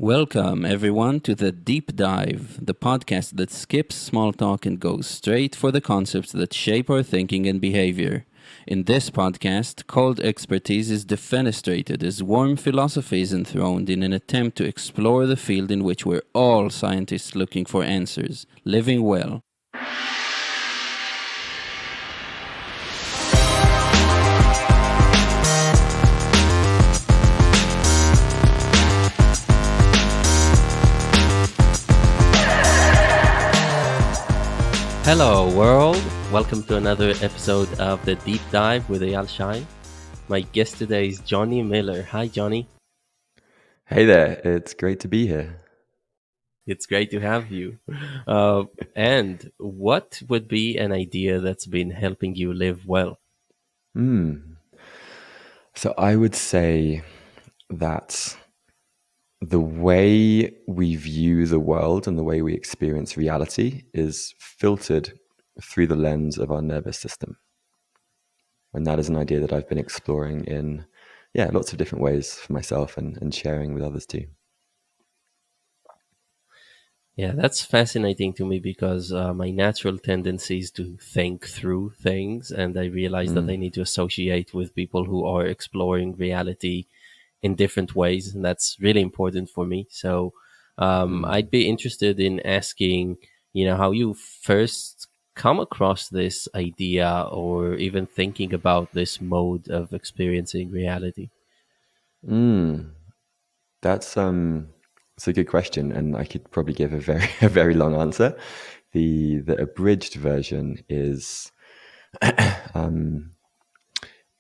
Welcome, everyone, to the Deep Dive, the podcast that skips small talk and goes straight for the concepts that shape our thinking and behavior. In this podcast, cold expertise is defenestrated as warm philosophy is enthroned in an attempt to explore the field in which we're all scientists looking for answers, living well. Hello world, welcome to another episode of the Deep Dive with Eyal Shai. My guest today is Jonny Miller. Hi Jonny. Hey there, it's great to be here. It's great to have you. And what would be an idea that's been helping you live well? So I would say that the way we view the world and the way we experience reality is filtered through the lens of our nervous system. And that is an idea that I've been exploring in lots of different ways for myself and sharing with others too. Yeah, that's fascinating to me because my natural tendency is to think through things, and I realize that I need to associate with people who are exploring reality in different ways, and that's really important for me. So I'd be interested in asking, how you first come across this idea or even thinking about this mode of experiencing reality. That's it's a good question, and I could probably give a very long answer. The abridged version is I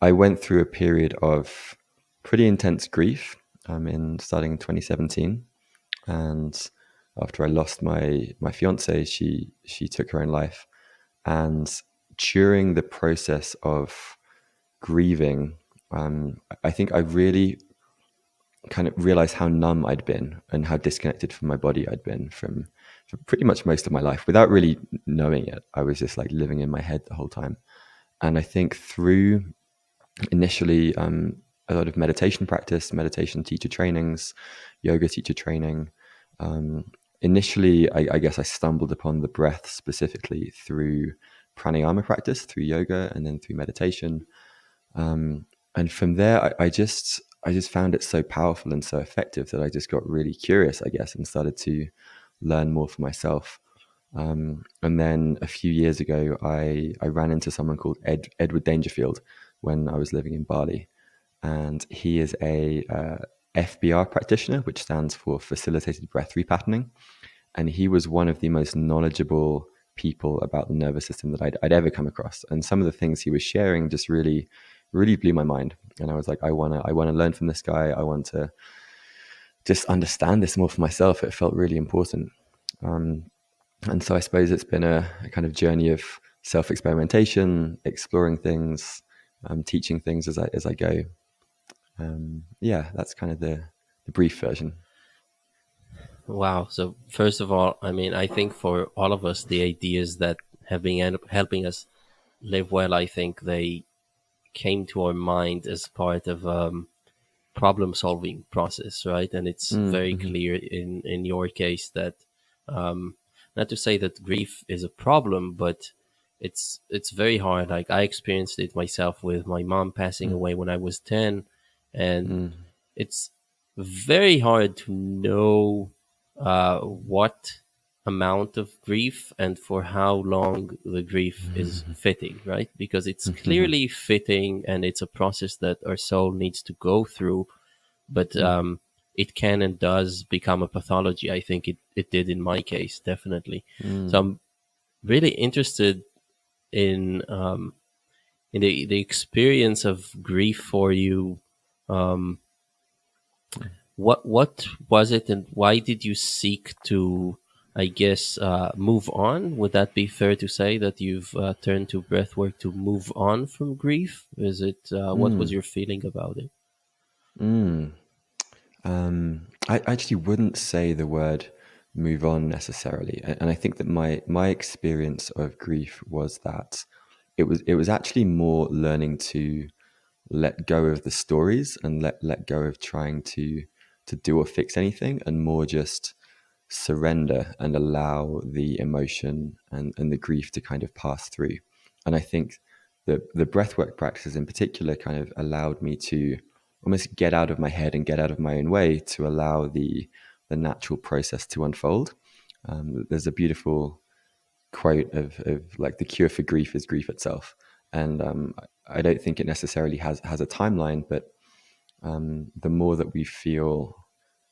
went through a period of pretty intense grief in starting in 2017, and after I lost my fiancée, she took her own life, and during the process of grieving, I think I really kind of realized how numb I'd been and how disconnected from my body I'd been for pretty much most of my life without really knowing it. I was just like living in my head the whole time. And I think through initially a lot of meditation practice, meditation teacher trainings, yoga teacher training, initially I guess I stumbled upon the breath specifically through pranayama practice, through yoga, and then through meditation. And from there, I just found it so powerful and so effective that I just got really curious, I guess, and started to learn more for myself. And then a few years ago, I ran into someone called Edward Dangerfield when I was living in Bali. And he is a FBR practitioner, which stands for Facilitated Breath Repatterning. And he was one of the most knowledgeable people about the nervous system that I'd ever come across. And some of the things he was sharing just really blew my mind. And I was like, I want to learn from this guy. I want to just understand this more for myself. It felt really important. And so I suppose it's been a kind of journey of self-experimentation, exploring things, teaching things as I go. That's kind of the brief version. Wow. So first of all, I think for all of us, the ideas that have been helping us live well, I think they came to our mind as part of problem solving process, right? And it's very clear in your case that not to say that grief is a problem, but it's very hard. Like I experienced it myself with my mom passing away when I was 10, and it's very hard to know what amount of grief and for how long the grief is fitting, right? Because it's clearly fitting and it's a process that our soul needs to go through, but it can and does become a pathology. I think it did in my case, definitely. So I'm really interested in the experience of grief for you. What was it, and why did you seek to, I guess, move on? Would that be fair to say that you've turned to breathwork to move on from grief? Is it what was your feeling about it? I actually wouldn't say the word move on necessarily. And I think that my experience of grief was that it was actually more learning to let go of the stories and let go of trying to to do or fix anything, and more just surrender and allow the emotion and the grief to kind of pass through. And I think the breathwork practices in particular kind of allowed me to almost get out of my head and get out of my own way to allow the natural process to unfold. There's a beautiful quote of like, the cure for grief is grief itself. And I don't think it necessarily has a timeline, but the more that we feel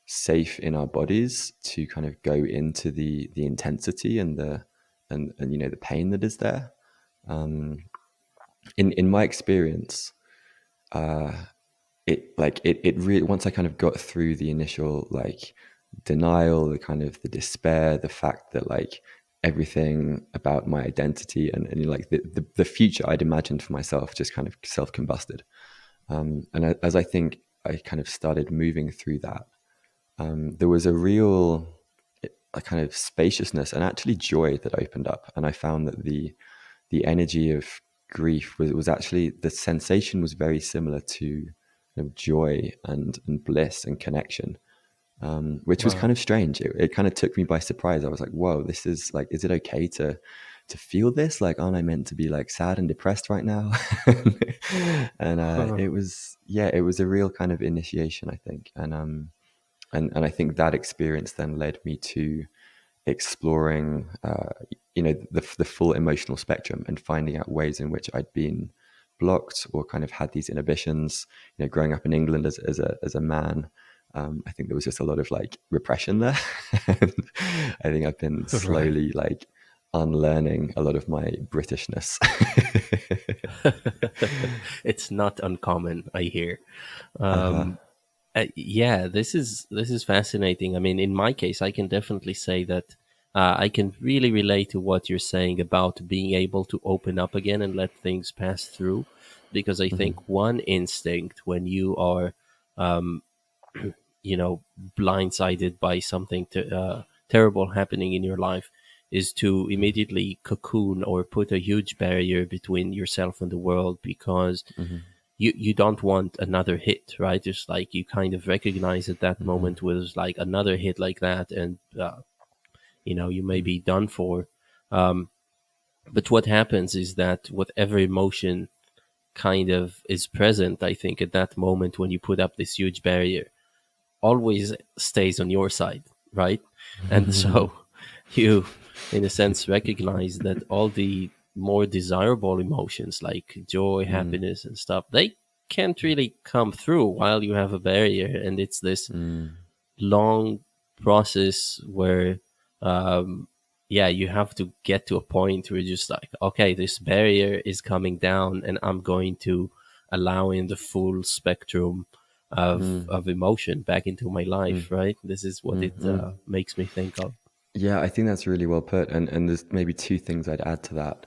safe in our bodies to kind of go into the intensity and the pain that is there. In my experience, it really, once I kind of got through the initial like denial, the kind of the despair, the fact that like everything about my identity and like the future I'd imagined for myself just kind of self-combusted. And as I think I kind of started moving through that, there was a kind of spaciousness and actually joy that opened up. And I found that the energy of grief was actually, the sensation was very similar to joy and bliss and connection, which was kind of strange. It kind of took me by surprise. I was like, whoa, this is like, is it okay to feel this? Like, aren't I meant to be like sad and depressed right now? And it was a real kind of initiation, I think. And I think that experience then led me to exploring, the full emotional spectrum and finding out ways in which I'd been blocked or kind of had these inhibitions. Growing up in England as a man, I think there was just a lot of like repression there. And I think I've been slowly like unlearning a lot of my Britishness. It's not uncommon, I hear. Uh-huh. Yeah, this is fascinating. I mean, in my case, I can definitely say that I can really relate to what you're saying about being able to open up again and let things pass through. Because I think one instinct when you are, blindsided by something terrible happening in your life is to immediately cocoon or put a huge barrier between yourself and the world, because you don't want another hit, right? It's like you kind of recognize at that moment was like another hit like that, and you may be done for. But what happens is that whatever emotion kind of is present, I think at that moment when you put up this huge barrier, always stays on your side, right? And so you, in a sense, recognize that all the more desirable emotions like joy, happiness, and stuff, they can't really come through while you have a barrier. And it's this long process where, you have to get to a point where you're just like, okay, this barrier is coming down, and I'm going to allow in the full spectrum of emotion back into my life, right? This is what it makes me think of. Yeah, I think that's really well put. And there's maybe two things I'd add to that.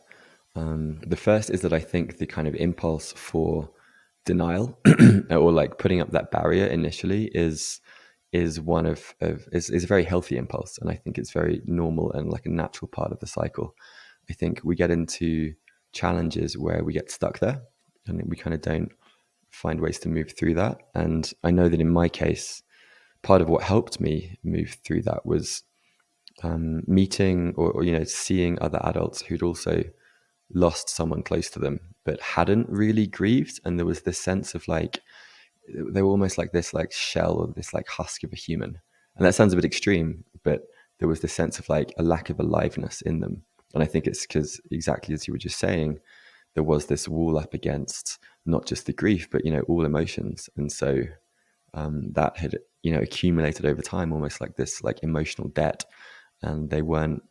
The first is that I think the kind of impulse for denial or like putting up that barrier initially is one is a very healthy impulse. And I think it's very normal and like a natural part of the cycle. I think we get into challenges where we get stuck there and we kind of don't find ways to move through that. And I know that in my case, part of what helped me move through that was meeting or seeing other adults who'd also lost someone close to them but hadn't really grieved. And there was this sense of like, they were almost like this like shell or this like husk of a human. And that sounds a bit extreme, but there was this sense of like a lack of aliveness in them. And I think it's because, exactly as you were just saying, there was this wall up against not just the grief but all emotions. And so that had accumulated over time, almost like this like emotional debt, and they weren't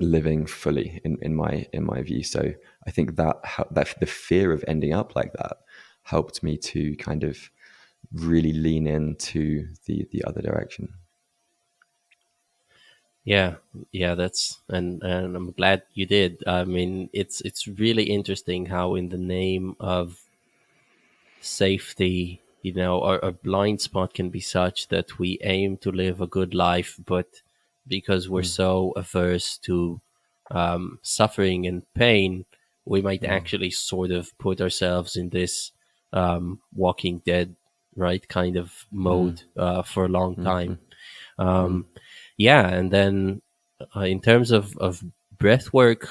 living fully in my view. So I think that the fear of ending up like that helped me to kind of really lean into the other direction. Yeah, that's and I'm glad you did. I mean, it's really interesting how in the name of safety, our blind spot can be such that we aim to live a good life, but because we're so averse to suffering and pain, we might actually sort of put ourselves in this Walking Dead right kind of mode for a long time. Mm. Yeah, and then in terms of breath work,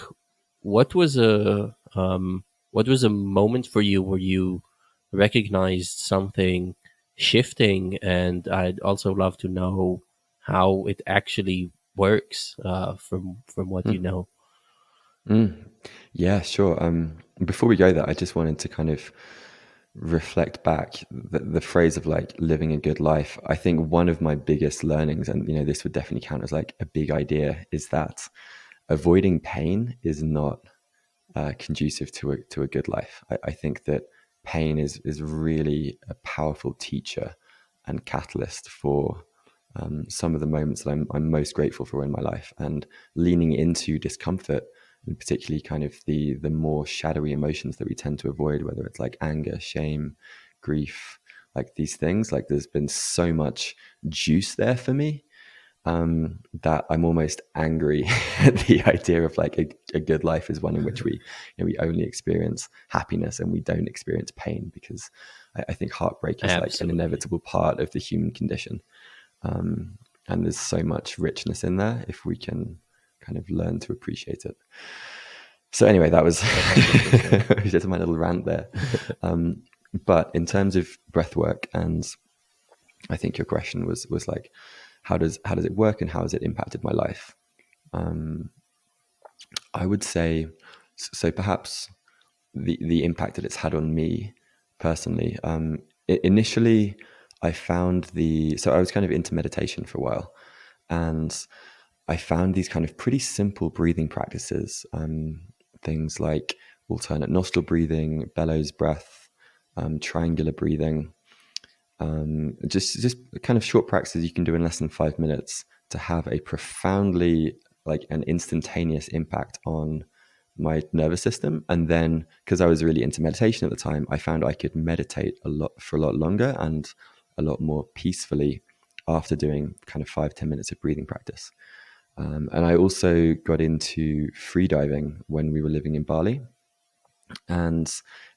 what was a moment for you where you recognized something shifting? And I'd also love to know how it actually works, from what you know. Mm. Yeah, sure. Before we go there, I just wanted to kind of reflect back the phrase of like living a good life. I think one of my biggest learnings, and this would definitely count as like a big idea, is that avoiding pain is not conducive to a good life. I think that pain is really a powerful teacher and catalyst for some of the moments that I'm most grateful for in my life, and leaning into discomfort, and particularly kind of the more shadowy emotions that we tend to avoid, whether it's like anger, shame, grief, like these things. Like there's been so much juice there for me, that I'm almost angry at the idea of like a good life is one in which we only experience happiness and we don't experience pain, because I think heartbreak is like an Absolutely. inevitable part of the human condition. And there's so much richness in there if we can kind of learn to appreciate it. So anyway, that was 100%. just my little rant there. But in terms of breath work, and I think your question was like, how does it work and how has it impacted my life? I would say, so perhaps the impact that it's had on me personally. Initially, I found so I was kind of into meditation for a while, and I found these kind of pretty simple breathing practices, things like alternate nostril breathing, bellows breath, triangular breathing, just kind of short practices you can do in less than 5 minutes to have a profoundly, like, an instantaneous impact on my nervous system. And then, because I was really into meditation at the time, I found I could meditate for a lot longer and a lot more peacefully after doing kind of 5-10 minutes of breathing practice. And I also got into free diving when we were living in Bali. And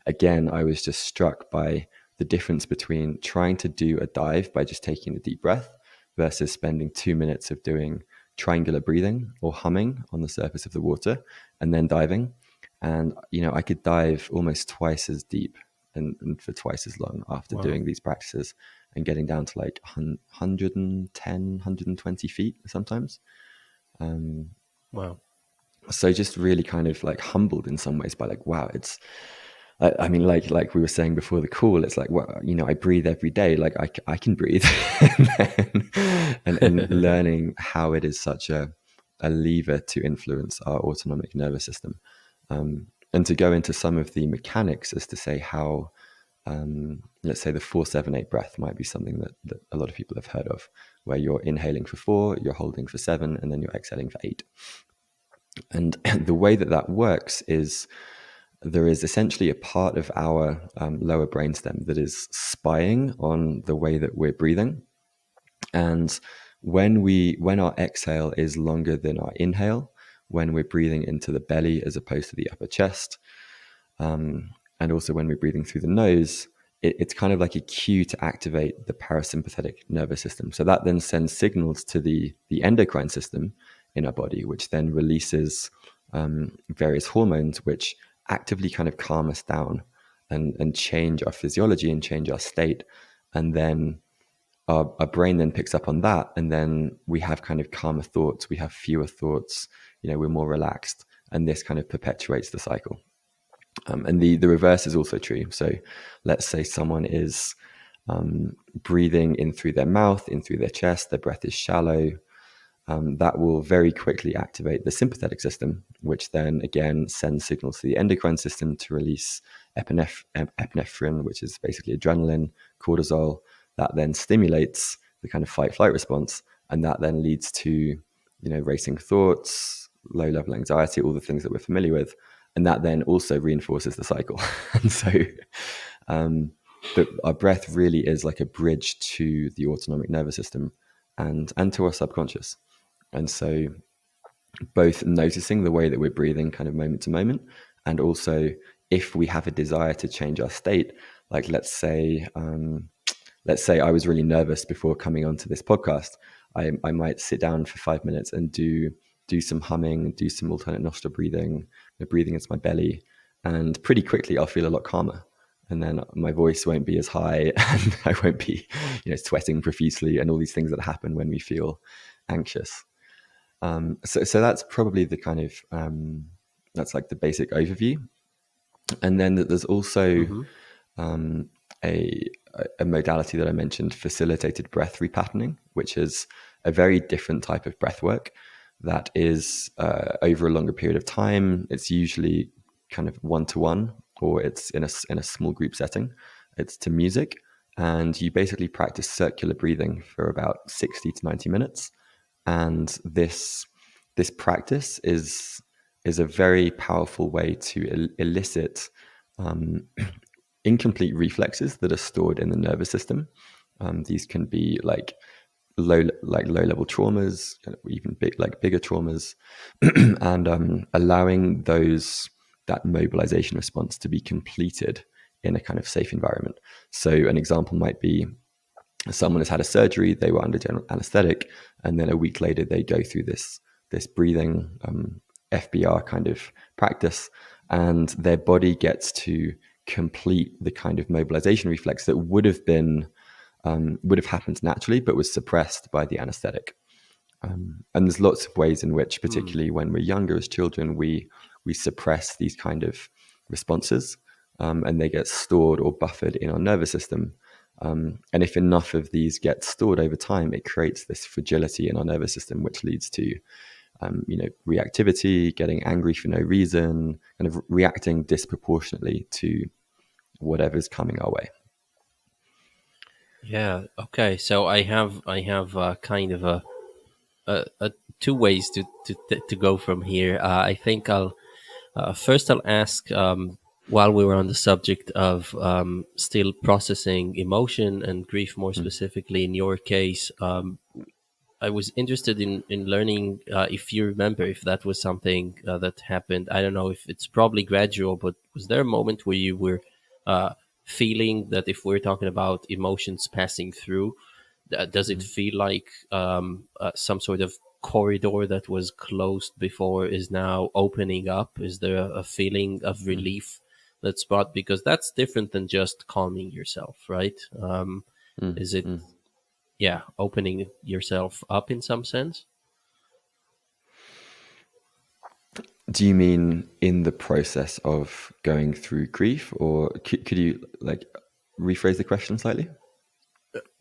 again, I was just struck by the difference between trying to do a dive by just taking a deep breath versus spending 2 minutes of doing triangular breathing or humming on the surface of the water and then diving. And, I could dive almost twice as deep and for twice as long after Wow. doing these practices, and getting down to like 110, 120 feet sometimes. Wow. So just really kind of like humbled in some ways by like, wow, I mean, like we were saying before the call, it's like, well, I breathe every day. Like I can breathe, and learning how it is such a lever to influence our autonomic nervous system, and to go into some of the mechanics as to say how, let's say the 4-7-8 breath might be something that a lot of people have heard of, where you're inhaling for 4, you're holding for 7, and then you're exhaling for 8. And the way that works is there is essentially a part of our lower brainstem that is spying on the way that we're breathing. And when our exhale is longer than our inhale, when we're breathing into the belly as opposed to the upper chest, and also when we're breathing through the nose, it's kind of like a cue to activate the parasympathetic nervous system. So that then sends signals to the endocrine system in our body, which then releases various hormones which actively kind of calm us down and change our physiology and change our state. And then our brain then picks up on that, and then we have kind of calmer thoughts, we have fewer thoughts, we're more relaxed, and this kind of perpetuates the cycle. And the reverse is also true. So let's say someone is breathing in through their mouth, in through their chest, their breath is shallow. That will very quickly activate the sympathetic system, which then again sends signals to the endocrine system to release epinephrine, which is basically adrenaline, cortisol. That then stimulates the kind of fight-flight response, and that then leads to, racing thoughts, low-level anxiety, all the things that we're familiar with. And that then also reinforces the cycle. And so our breath really is like a bridge to the autonomic nervous system and to our subconscious. And so both noticing the way that we're breathing kind of moment to moment, and also if we have a desire to change our state, like let's say let's say I was really nervous before coming onto this podcast. I might sit down for 5 minutes and do some humming, do some alternate nostril breathing, breathing into my belly, and pretty quickly I'll feel a lot calmer. And then my voice won't be as high, and I won't be, sweating profusely, and all these things that happen when we feel anxious. So that's probably the kind of that's like the basic overview. And then there's also a modality that I mentioned, facilitated breath repatterning, which is a very different type of breath work that is over a longer period of time. It's usually kind of one-to-one, or it's in a small group setting. It's to music, and you basically practice circular breathing for about 60 to 90 minutes. And this practice is a very powerful way to elicit incomplete reflexes that are stored in the nervous system. These can be like low level traumas, even bigger traumas, and allowing that mobilization response to be completed in a kind of safe environment. So an example might be someone has had a surgery, they were under general anesthetic, and then a week later they go through this breathing FBR kind of practice, and their body gets to complete the kind of mobilization reflex that would have happened naturally, but was suppressed by the anesthetic. And there's lots of ways in which, particularly when we're younger as children, we suppress these kind of responses, and they get stored or buffered in our nervous system. And if enough of these get stored over time, it creates this fragility in our nervous system, which leads to reactivity, getting angry for no reason, kind of reacting disproportionately to whatever's coming our way. Yeah. Okay. So I have kind of a two ways to go from here. I think I'll first I'll ask, while we were on the subject of still processing emotion and grief, more specifically in your case. I was interested in learning if you remember if that was something that happened. I don't know if it's probably gradual, but was there a moment where you were feeling that, if we're talking about emotions passing through, does it feel like some sort of corridor that was closed before is now opening up? Is there a feeling of relief that's brought? Because that's different than just calming yourself, right? Is it, yeah, opening yourself up in some sense? Do you mean in the process of going through grief, or could you like rephrase the question slightly,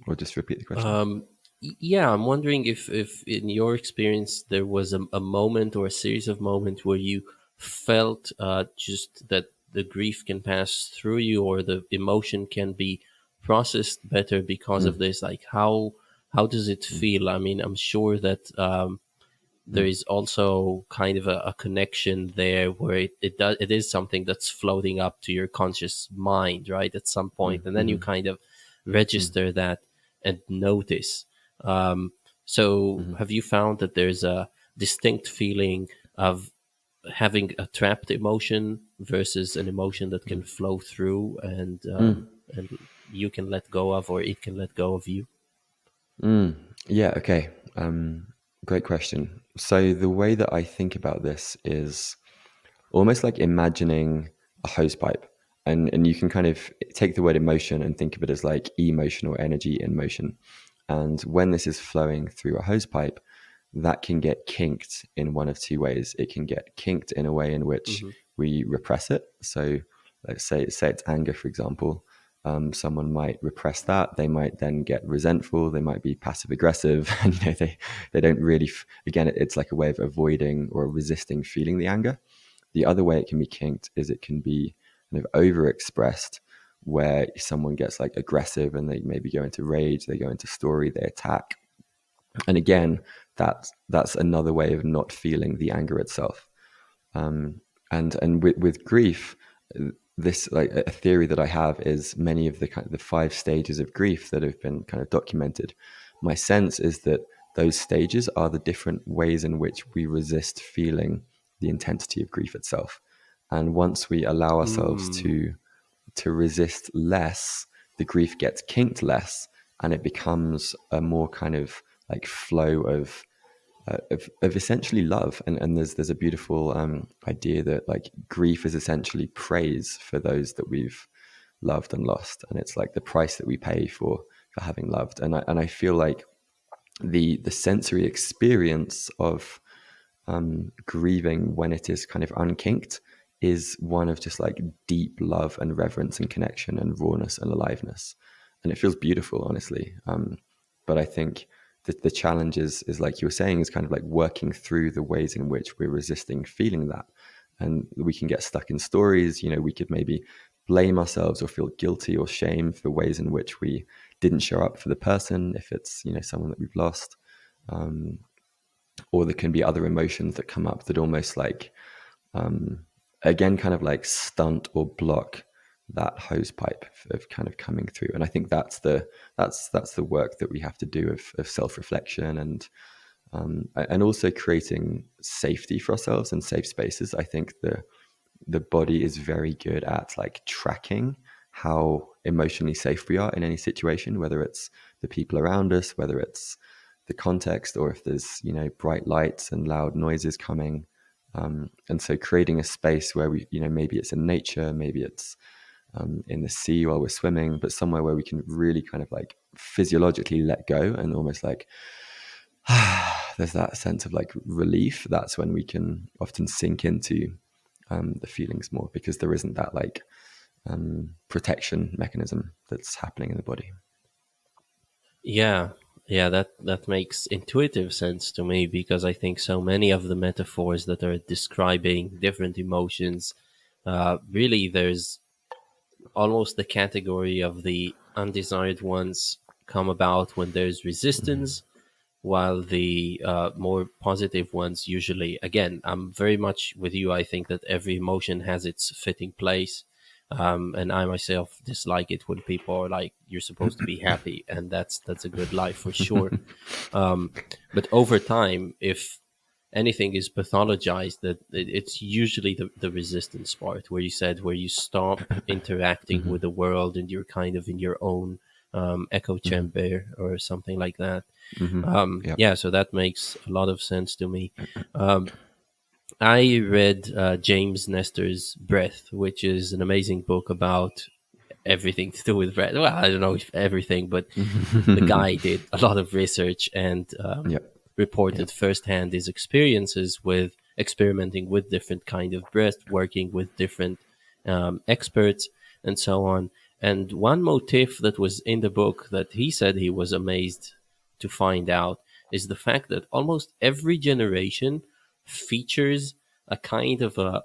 or just repeat the question? Yeah, I'm wondering if in your experience there was a moment or a series of moments where you felt just that the grief can pass through you, or the emotion can be processed better because of this. Like how does it feel? I mean, I'm sure that there is also kind of a connection there where it is something that's floating up to your conscious mind, right, at some point, and then you kind of register that and notice. So have you found that there's a distinct feeling of having a trapped emotion versus an emotion that can flow through and you can let go of, or it can let go of you? Yeah, okay. Great question. So the way that I think about this is almost like imagining a hose pipe. And you can kind of take the word emotion and think of it as like emotion or energy in motion. And when this is flowing through a hose pipe, that can get kinked in one of two ways. It can get kinked in a way in which we repress it. So let's say it's anger, for example. Someone might repress that. They might then get resentful. They might be passive aggressive, and they don't really. Again, it's like a way of avoiding or resisting feeling the anger. The other way it can be kinked is it can be kind of overexpressed, where someone gets like aggressive and they maybe go into rage, they go into story, they attack. And again, that's another way of not feeling the anger itself. And with grief, this, like, a theory that I have is many of the kind of the 5 stages of grief that have been kind of documented. My sense is that those stages are the different ways in which we resist feeling the intensity of grief itself. And once we allow ourselves to resist less, the grief gets kinked less, and it becomes a more kind of like flow of essentially love. And there's a beautiful idea that like grief is essentially praise for those that we've loved and lost, and it's like the price that we pay for having loved. And I feel like the sensory experience of grieving when it is kind of unkinked is one of just like deep love and reverence and connection and rawness and aliveness, and it feels beautiful, honestly. But I think the challenge is like you were saying, is kind of like working through the ways in which we're resisting feeling that. And we can get stuck in stories. We could maybe blame ourselves or feel guilty or shame for the ways in which we didn't show up for the person, if it's someone that we've lost. Or there can be other emotions that come up that almost like again kind of like stunt or block that hose pipe of kind of coming through. And I think that's the work that we have to do of self-reflection and also creating safety for ourselves and safe spaces. I think the body is very good at like tracking how emotionally safe we are in any situation, whether it's the people around us, whether it's the context, or if there's bright lights and loud noises coming. And so creating a space where we maybe it's in nature, maybe it's in the sea while we're swimming, but somewhere where we can really kind of like physiologically let go and almost like there's that sense of like relief. That's when we can often sink into the feelings more, because there isn't that like protection mechanism that's happening in the body. Yeah, that makes intuitive sense to me, because I think so many of the metaphors that are describing different emotions, really there's almost the category of the undesired ones come about when there's resistance, while the more positive ones usually, again, I'm very much with you. I think that every emotion has its fitting place. And I myself dislike it when people are like, "You're supposed to be happy," and that's a good life for sure. But over time, if anything is pathologized, that it's usually the resistance part, where you said, where you stop interacting with the world and you're kind of in your own echo chamber or something like that. Yep. Yeah, so that makes a lot of sense to me. I read James Nestor's Breath, which is an amazing book about everything to do with breath. Well, I don't know if everything, but the guy did a lot of research and Yep. reported firsthand his experiences with experimenting with different kind of breath, working with different experts, and so on. And one motif that was in the book that he said he was amazed to find out is the fact that almost every generation features a kind of a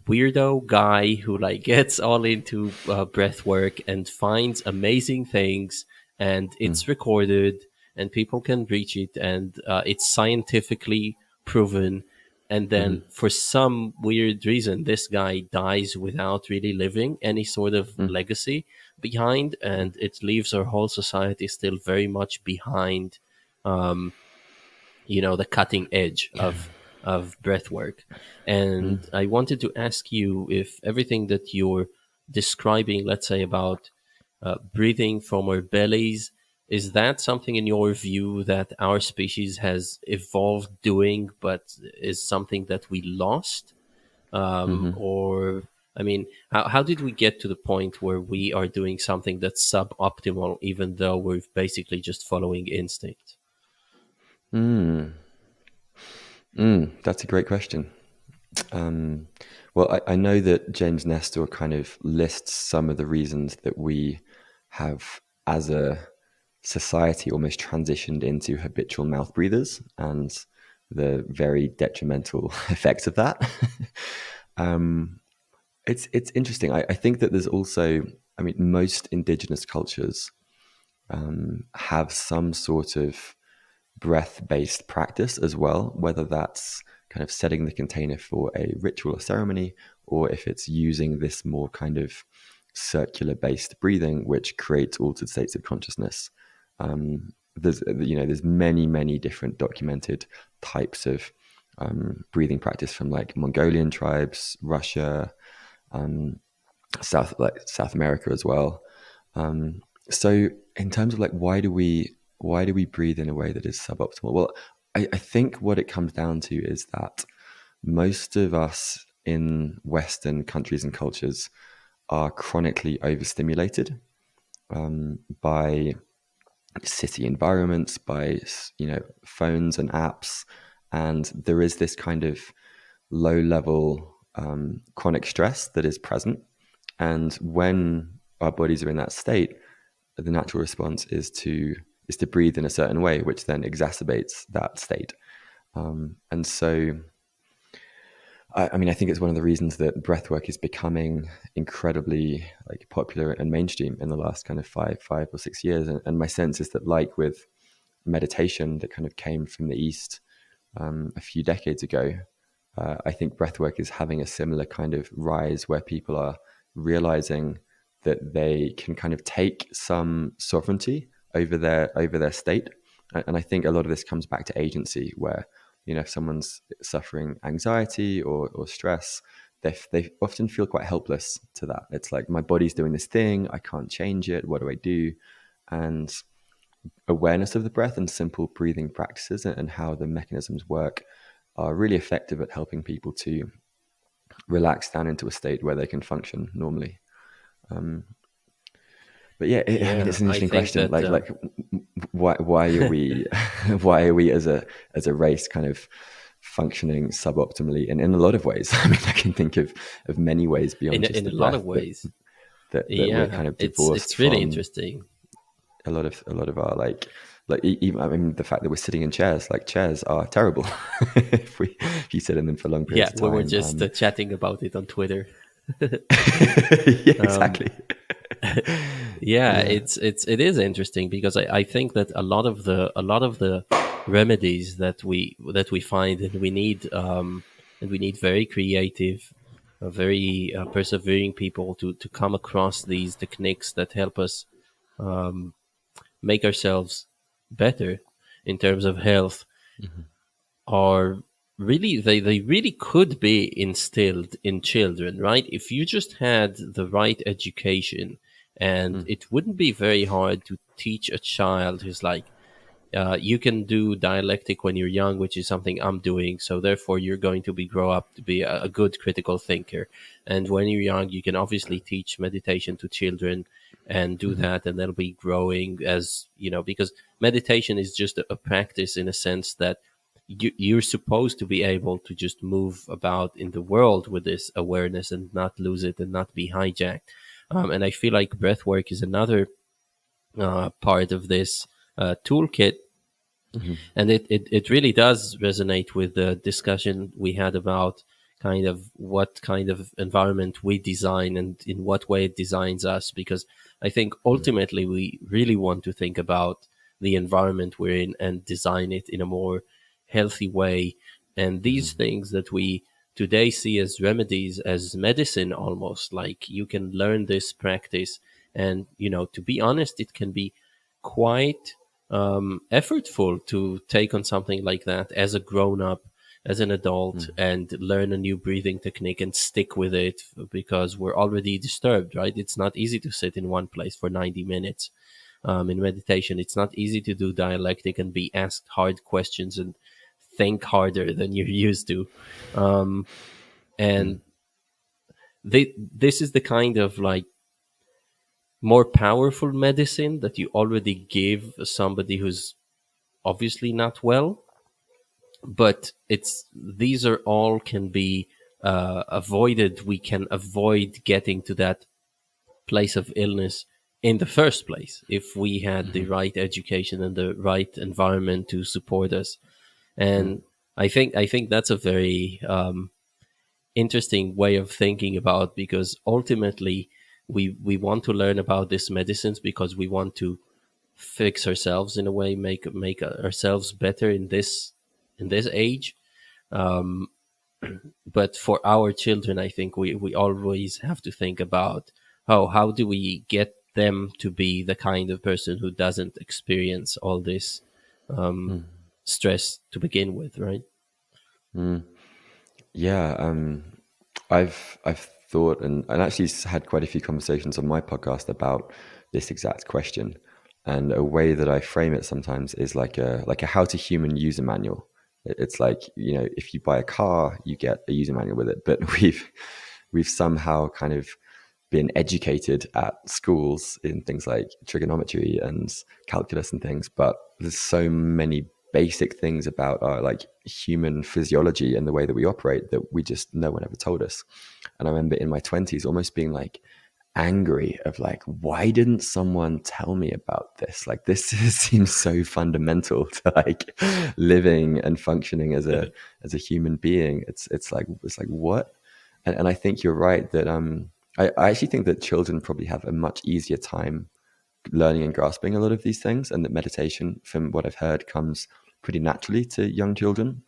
weirdo guy who like gets all into breath work and finds amazing things, and it's recorded and people can reach it, and it's scientifically proven. And then for some weird reason, this guy dies without really leaving any sort of legacy behind, and it leaves our whole society still very much behind the cutting edge of breath work. And I wanted to ask you if everything that you're describing, let's say about breathing from our bellies, is that something in your view that our species has evolved doing, but is something that we lost? Or, I mean, how did we get to the point where we are doing something that's suboptimal, even though we're basically just following instinct? That's a great question. Well, I know that James Nestor kind of lists some of the reasons that we have, as a society, almost transitioned into habitual mouth breathers and the very detrimental effects of that. It's interesting. I think that there's also, I mean, most indigenous cultures have some sort of breath-based practice as well, whether that's kind of setting the container for a ritual or ceremony, or if it's using this more kind of circular-based breathing, which creates altered states of consciousness. There's many different documented types of breathing practice from like Mongolian tribes, Russia, South America as well. So in terms of like why do we breathe in a way that is suboptimal? Well, I think what it comes down to is that most of us in Western countries and cultures are chronically overstimulated by city environments, by phones and apps, and there is this kind of low level chronic stress that is present. And when our bodies are in that state, the natural response is to breathe in a certain way, which then exacerbates that state. And so, I mean, I think it's one of the reasons that breathwork is becoming incredibly like popular and mainstream in the last kind of 5 or 6 years. And my sense is that, like with meditation that kind of came from the East a few decades ago, I think breathwork is having a similar kind of rise where people are realizing that they can kind of take some sovereignty over their state. And I think a lot of this comes back to agency, where if someone's suffering anxiety or stress, they often feel quite helpless to that. It's like, my body's doing this thing, I can't change it. What do I do? And awareness of the breath and simple breathing practices and how the mechanisms work are really effective at helping people to relax down into a state where they can function normally. But yeah, I mean, Yeah, it's an I interesting think question. that Like why are we why are we as a race kind of functioning suboptimally in a lot of ways? I mean, I can think of many ways beyond just in the a lot of breath ways, that we're yeah, kind of divorced it's really from interesting. a lot of our even, I mean, the fact that we're sitting in chairs, like chairs are terrible if you sit in them for long Yeah, periods of we were time. just chatting about it on Twitter. Yeah, exactly. Yeah, Yeah. it is interesting because I think that a lot of the remedies that we find, and we need very creative, very persevering people to come across these techniques that help us make ourselves better in terms of health, are really, they really could be instilled in children, right? If you just had the right education, and it wouldn't be very hard to teach a child who's like, you can do dialectic when you're young, which is something I'm doing. So therefore, you're going to be grow up to be a good critical thinker. And when you're young, you can obviously teach meditation to children and do Hmm. that, and they'll be growing as because meditation is just a practice in a sense that you're supposed to be able to just move about in the world with this awareness and not lose it and not be hijacked. And I feel like breath work is another part of this toolkit, Hmm. and it really does resonate with the discussion we had about kind of what kind of environment we design and in what way it designs us, because I think ultimately we really want to think about the environment we're in and design it in a more healthy way. And these Hmm. things that we today see as remedies, as medicine almost, like you can learn this practice, and to be honest, it can be quite effortful to take on something like that as a grown up, as an adult, and learn a new breathing technique and stick with it, because we're already disturbed, right? It's not easy to sit in one place for 90 minutes. In meditation, it's not easy to do dialectic and be asked hard questions and think harder than you're used to. And this is the kind of like more powerful medicine that you already give somebody who's obviously not well, but it's these are all can be avoided. We can avoid getting to that place of illness in the first place if we had the right education and the right environment to support us. And I think that's a very interesting way of thinking about, because ultimately we want to learn about these medicines because we want to fix ourselves in a way, make ourselves better in this age. But for our children, I think we always have to think about how do we get them to be the kind of person who doesn't experience all this stress to begin with, right? Yeah, I've thought and actually had quite a few conversations on my podcast about this exact question. And a way that I frame it sometimes is like a how to human user manual. It's like, if you buy a car, you get a user manual with it. But we've somehow kind of been educated at schools in things like trigonometry and calculus and things, but there's so many basic things about our like human physiology and the way that we operate that we just no one ever told us. And I remember in my 20s almost being like angry of like, why didn't someone tell me about this? Like this seems so fundamental to like living and functioning as a human being. It's like what? And I think you're right that I actually think that children probably have a much easier time learning and grasping a lot of these things, and that meditation, from what I've heard, comes pretty naturally to young children.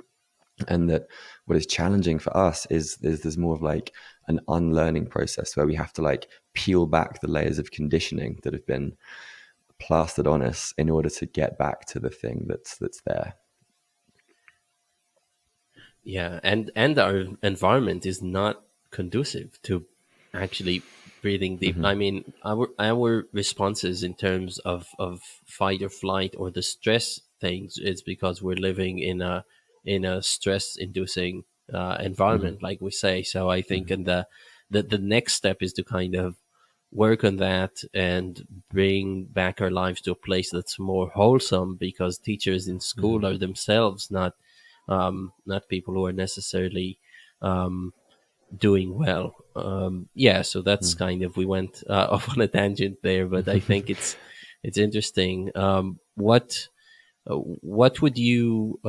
And that what is challenging for us is there's more of like an unlearning process where we have to like peel back the layers of conditioning that have been plastered on us in order to get back to the thing that's there. Yeah, and our environment is not conducive to actually breathing deep. I mean, our responses in terms of fight or flight or the stress things is because we're living in a stress inducing environment, like we say. So I think in the next step is to kind of work on that and bring back our lives to a place that's more wholesome, because teachers in school are themselves not people who are necessarily doing well. Yeah, so that's kind of, we went off on a tangent there, but I think it's interesting. What would you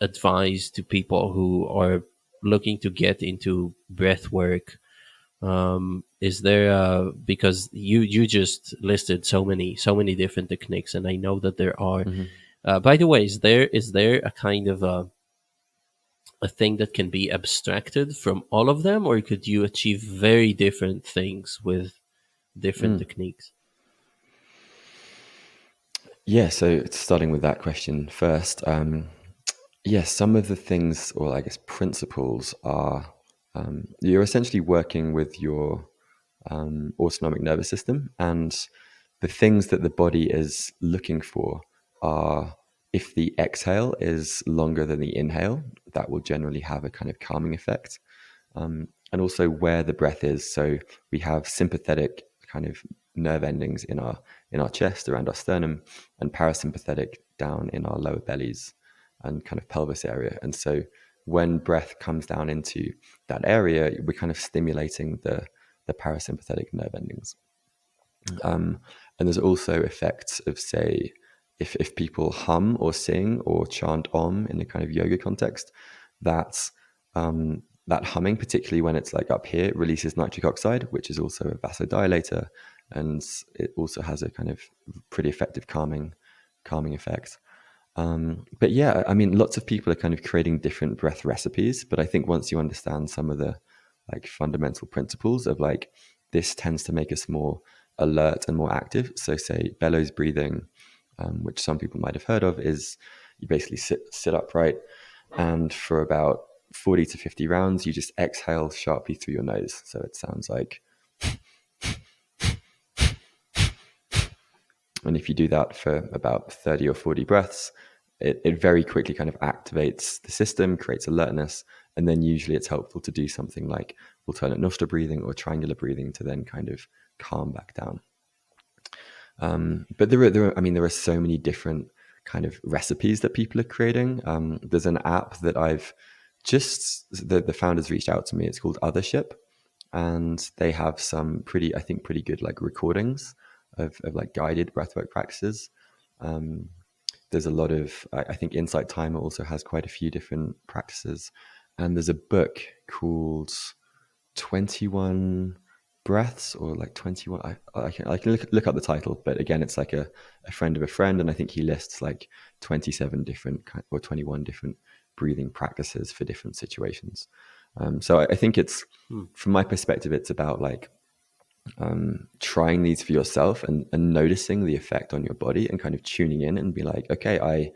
advise to people who are looking to get into breath work? Is there because you just listed so many different techniques, and I know that there are. By the way, is there a kind of a thing that can be abstracted from all of them, or could you achieve very different things with different techniques? Yeah, so starting with that question first, yes, some of the things, or I guess principles, are you're essentially working with your autonomic nervous system, and the things that the body is looking for are, if the exhale is longer than the inhale, that will generally have a kind of calming effect, and also where the breath is. So we have sympathetic kind of nerve endings in our chest around our sternum, and parasympathetic down in our lower bellies and kind of pelvis area. And so when breath comes down into that area, we're kind of stimulating the parasympathetic nerve endings. And there's also effects of, say, if people hum or sing or chant Om in a kind of yoga context, that humming, particularly when it's like up here, releases nitric oxide, which is also a vasodilator, and it also has a kind of pretty effective calming effect. But yeah, I mean, lots of people are kind of creating different breath recipes, but I think once you understand some of the like fundamental principles of like, this tends to make us more alert and more active. So say bellows breathing, which some people might have heard of, is you basically sit upright, and for about 40 to 50 rounds, you just exhale sharply through your nose. So it sounds like, and if you do that for about 30 or 40 breaths, it very quickly kind of activates the system, creates alertness, and then usually it's helpful to do something like alternate nostril breathing or triangular breathing to then kind of calm back down. But there are so many different kind of recipes that people are creating. There's an app that the founders reached out to me. It's called Othership, and they have some pretty good like recordings of like guided breathwork practices. There's a lot of, I think Insight Timer also has quite a few different practices. And there's a book called 21 Breaths, or like 21, I can look up the title, but again, it's like a friend of a friend. And I think he lists like 27 different or 21 different breathing practices for different situations. So I think it's, from my perspective, it's about like trying these for yourself and noticing the effect on your body and kind of tuning in and be like, okay, I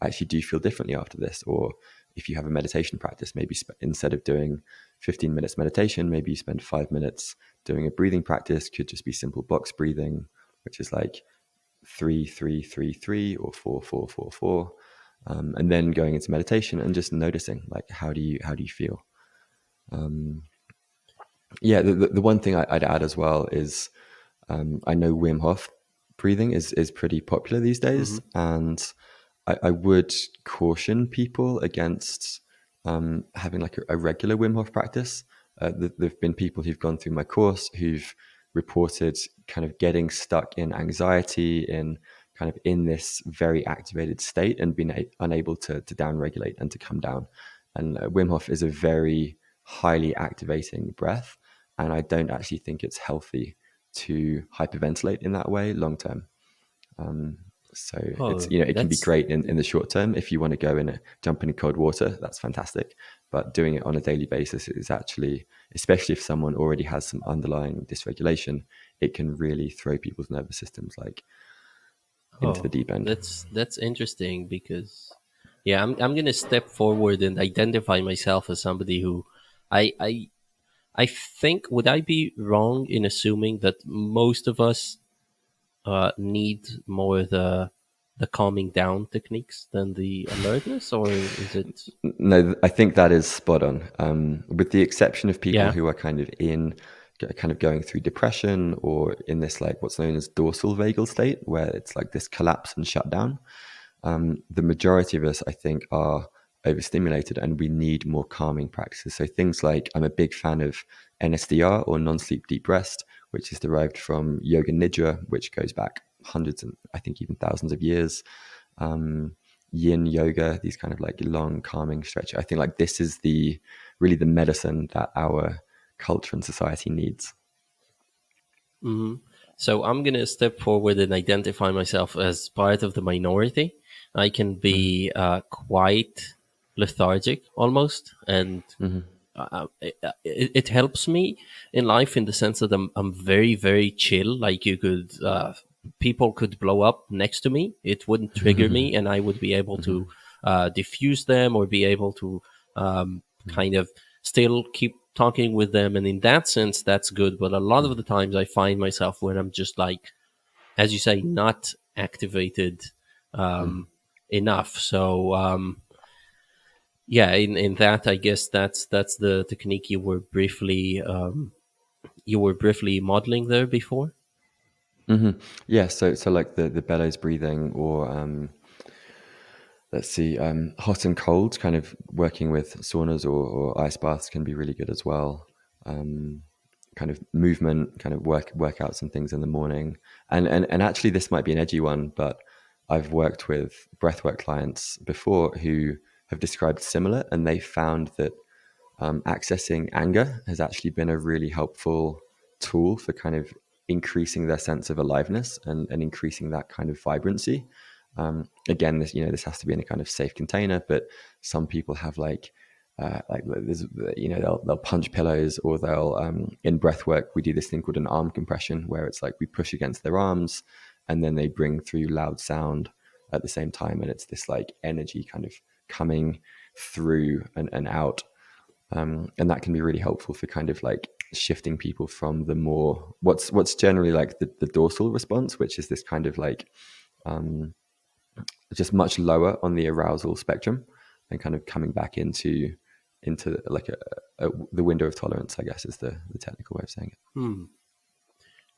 actually do feel differently after this. Or if you have a meditation practice, maybe instead of doing 15 minutes meditation, maybe you spend 5 minutes doing a breathing practice. Could just be simple box breathing, which is like 3, 3, 3, 3, or 4, 4, 4, 4. And then going into meditation and just noticing, like, how do you feel? Yeah, the one thing I'd add as well is, I know Wim Hof breathing is pretty popular these days, and I would caution people against having like a regular Wim Hof practice. There've been people who've gone through my course who've reported kind of getting stuck in anxiety, in kind of in this very activated state, and been unable to down-regulate and to come down. And Wim Hof is a very highly activating breath, and I don't actually think it's healthy to hyperventilate in that way long term. So it's, Oh, it can be that's great in the short term. If you want to go in, jump in cold water, that's fantastic. But doing it on a daily basis is actually, especially if someone already has some underlying dysregulation, it can really throw people's nervous systems like into the deep end. that's interesting, because yeah, I'm gonna step forward and identify myself as somebody who I I I think, would I be wrong in assuming that most of us need more the calming down techniques than the alertness, or is it? No, I think that is spot on. With the exception of people Yeah. who are kind of going through depression, or in this like what's known as dorsal vagal state, where it's like this collapse and shutdown. The majority of us, I think, are overstimulated, and we need more calming practices. So things like, I'm a big fan of NSDR, or non-sleep deep rest, which is derived from yoga nidra, which goes back hundreds and I think even thousands of years. Yin yoga, these kind of like long calming stretch. I think like this is really the medicine that our culture and society needs. So I'm gonna step forward and identify myself as part of the minority. I can be quite lethargic almost, and it helps me in life in the sense that I'm very, very chill. Like, people could blow up next to me, it wouldn't trigger me, and I would be able to diffuse them, or be able to kind of still keep talking with them. And in that sense, that's good. But a lot of the times I find myself when I'm just like, as you say, not activated enough. So, yeah, in that, I guess that's the technique you were briefly modeling there before. Yeah, so like the bellows breathing, or let's see, hot and cold, kind of working with saunas or ice baths can be really good as well. Kind of movement, kind of workouts and things in the morning. And actually, this might be an edgy one, but I've worked with breathwork clients before who have described similar, and they found that accessing anger has actually been a really helpful tool for kind of increasing their sense of aliveness, and increasing that kind of vibrancy. Again, this has to be in a kind of safe container, but some people have like there's, they'll punch pillows, or they'll in breath work we do this thing called an arm compression, where it's like we push against their arms, and then they bring through loud sound at the same time, and it's this like energy kind of coming through and out. And that can be really helpful for kind of like shifting people from the more what's generally like the dorsal response, which is this kind of like just much lower on the arousal spectrum, and kind of coming back into like the window of tolerance, I guess is the technical way of saying it.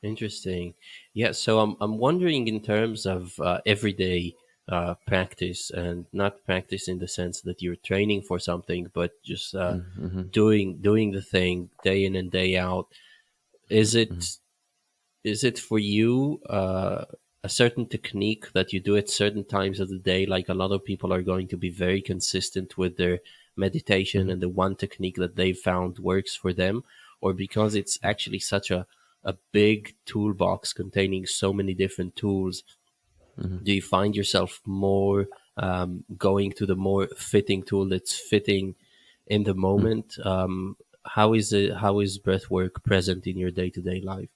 Interesting. Yeah, so I'm wondering, in terms of everyday practice, and not practice in the sense that you're training for something, but just doing the thing day in and day out. Is it for you a certain technique that you do at certain times of the day? Like, a lot of people are going to be very consistent with their meditation and the one technique that they found works for them, or because it's actually such a big toolbox containing so many different tools, do you find yourself more going to the more fitting tool that's fitting in the moment? How is breath work present in your day-to-day life?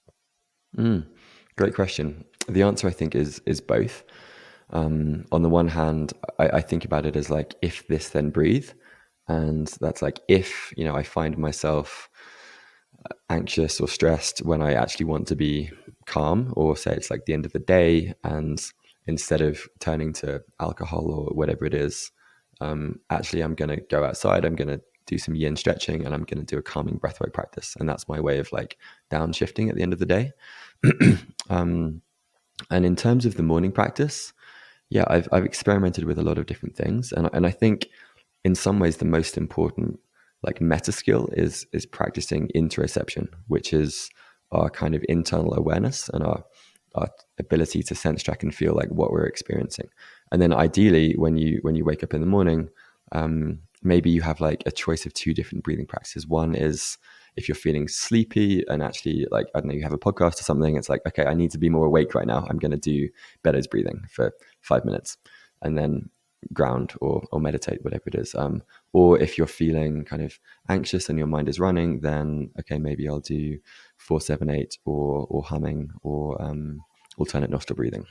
Great question. The answer, I think, is both. On the one hand, I think about it as like, if this then breathe. And that's like, if, I find myself anxious or stressed when I actually want to be calm, or say it's like the end of the day, and instead of turning to alcohol or whatever it is, actually I'm going to go outside, I'm going to do some yin stretching, and I'm going to do a calming breathwork practice. And that's my way of like downshifting at the end of the day. And in terms of the morning practice, yeah, I've experimented with a lot of different things, and I think in some ways the most important like meta skill is practicing interoception, which is our kind of internal awareness and our ability to sense, track, and feel like what we're experiencing. And then ideally, when you wake up in the morning, maybe you have like a choice of two different breathing practices. One is if you're feeling sleepy and actually, like, I don't know, you have a podcast or something, it's like, okay, I need to be more awake right now, I'm going to do bellows breathing for 5 minutes, and then ground or meditate, whatever it is. Or if you're feeling kind of anxious and your mind is running, then okay, maybe I'll do 4-7-8 or humming or alternate nostril breathing.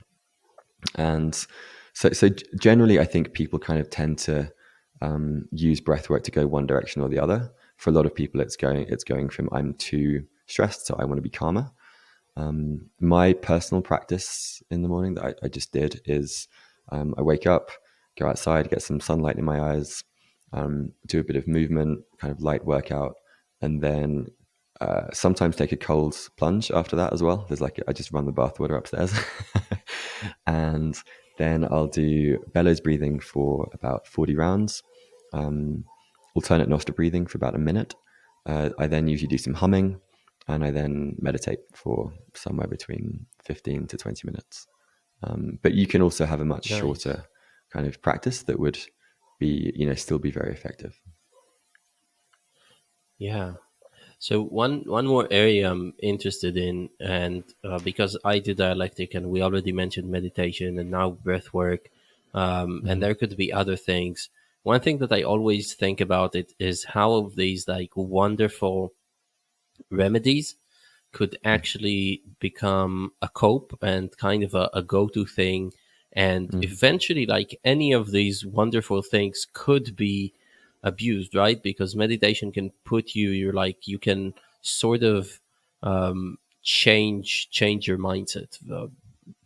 And so generally, I think people kind of tend to use breath work to go one direction or the other. For a lot of people, it's going from I'm too stressed, so I want to be calmer. My personal practice in the morning that I just did is I wake up, go outside, get some sunlight in my eyes, do a bit of movement, kind of light workout, and then sometimes take a cold plunge after that as well. There's like, I just run the bathwater upstairs. And then I'll do bellows breathing for about 40 rounds, alternate nostril breathing for about a minute. I then usually do some humming, and I then meditate for somewhere between 15 to 20 minutes. But you can also have a much shorter kind of practice that would be, still be very effective. Yeah. So one more area I'm interested in, and because I do dialectic, and we already mentioned meditation, and now breath work, and there could be other things. One thing that I always think about it is how these like wonderful remedies could actually become a cope and kind of a go-to thing, and eventually like any of these wonderful things could be abused, right? Because meditation can put you're like, you can sort of change your mindset,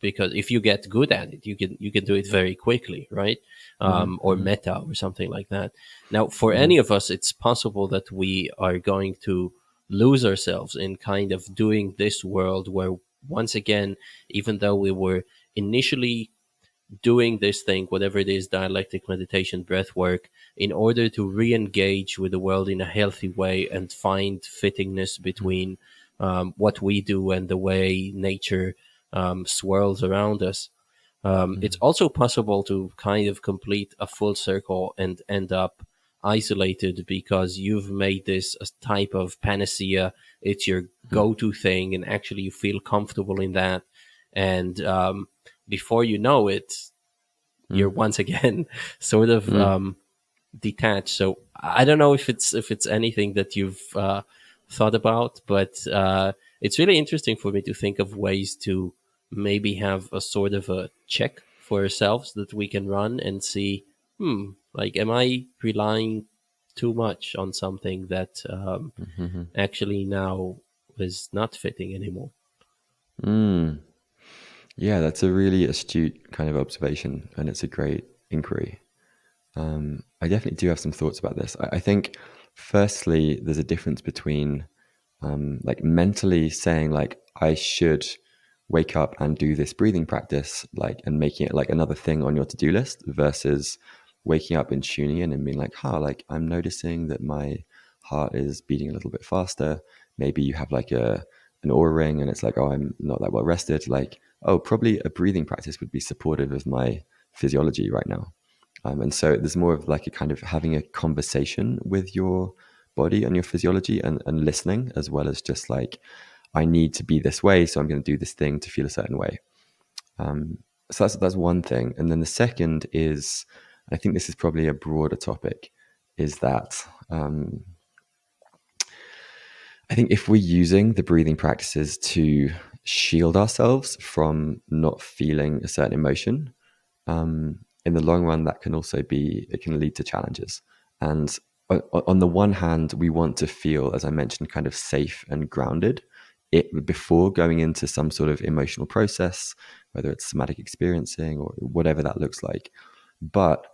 because if you get good at it, you can do it very quickly, right? Or meta or something like that. Now, for any of us, it's possible that we are going to lose ourselves in kind of doing this world where, once again, even though we were initially doing this thing, whatever it is, dialectic meditation, breath work, in order to re-engage with the world in a healthy way and find fittingness between what we do and the way nature swirls around us. It's also possible to kind of complete a full circle and end up isolated because you've made this a type of panacea. It's your go-to thing, and actually you feel comfortable in that. And before you know it, you're once again sort of detached. So I don't know if it's anything that you've thought about, but it's really interesting for me to think of ways to maybe have a sort of a check for ourselves that we can run and see, like, am I relying too much on something that actually now is not fitting anymore? Yeah, that's a really astute kind of observation, and it's a great inquiry. I definitely do have some thoughts about this. I think, firstly, there's a difference between like mentally saying like I should wake up and do this breathing practice, like, and making it like another thing on your to-do list, versus waking up and tuning in and being like, like, I'm noticing that my heart is beating a little bit faster. Maybe you have like an aura ring and it's like, oh, I'm not that well rested. Like, oh, probably a breathing practice would be supportive of my physiology right now. And so there's more of like a kind of having a conversation with your body and your physiology, and listening, as well as just like, I need to be this way, so I'm going to do this thing to feel a certain way. So that's one thing. And then the second is, I think this is probably a broader topic, is that I think if we're using the breathing practices to shield ourselves from not feeling a certain emotion, in the long run, that can also it can lead to challenges. And on the one hand, we want to feel, as I mentioned, kind of safe and grounded before going into some sort of emotional process, whether it's somatic experiencing or whatever that looks like. But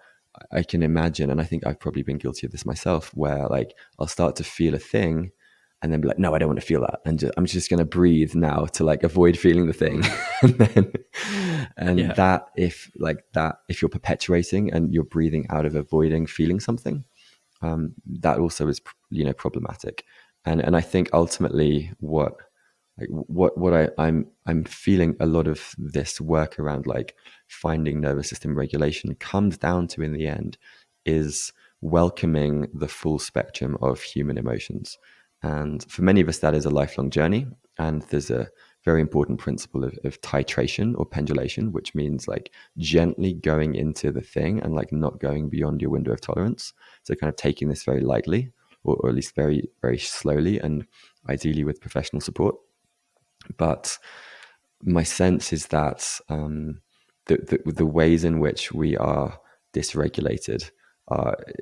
I can imagine, and I think I've probably been guilty of this myself, where like I'll start to feel a thing and then be like, no, I don't want to feel that. And I'm just going to breathe now to like avoid feeling the thing. And that if you're perpetuating and you're breathing out of avoiding feeling something, that also is, problematic. And I think ultimately I'm feeling a lot of this work around like finding nervous system regulation comes down to, in the end, is welcoming the full spectrum of human emotions. And for many of us, that is a lifelong journey. And there's a very important principle of titration or pendulation, which means like gently going into the thing and like not going beyond your window of tolerance. So kind of taking this very lightly, or at least very, very slowly, and ideally with professional support. But my sense is that the ways in which we are dysregulated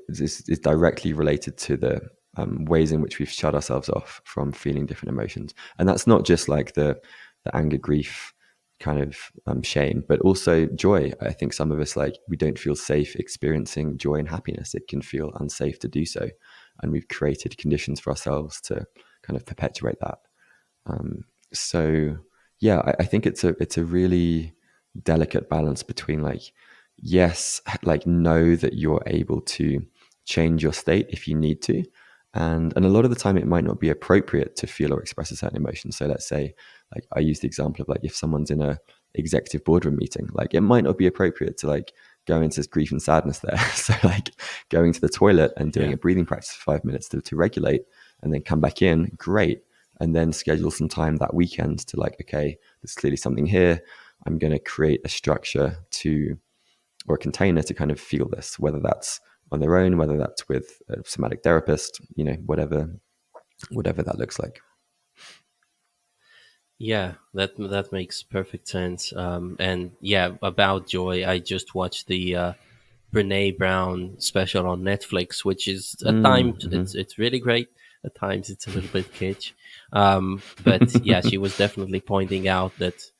is directly related to the ways in which we've shut ourselves off from feeling different emotions. And that's not just like the anger, grief, kind of shame, but also joy. I think some of us, like, we don't feel safe experiencing joy and happiness. It can feel unsafe to do so. And we've created conditions for ourselves to kind of perpetuate that. So yeah, I think it's a really delicate balance between like, yes, like know that you're able to change your state if you need to. And a lot of the time it might not be appropriate to feel or express a certain emotion. So let's say, like, I use the example of like, if someone's in a executive boardroom meeting, like it might not be appropriate to like go into grief and sadness there. So like going to the toilet and doing a breathing practice for 5 minutes to regulate and then come back in, great. And then schedule some time that weekend to like, okay, there's clearly something here. I'm going to create a structure or a container to kind of feel this, whether that's on their own, whether that's with a somatic therapist, whatever that looks like. Yeah, that makes perfect sense. And yeah, about joy, I just watched the Brene Brown special on Netflix, which is at times it's really great. At times it's a little bit kitsch. But yeah, she was definitely pointing out that,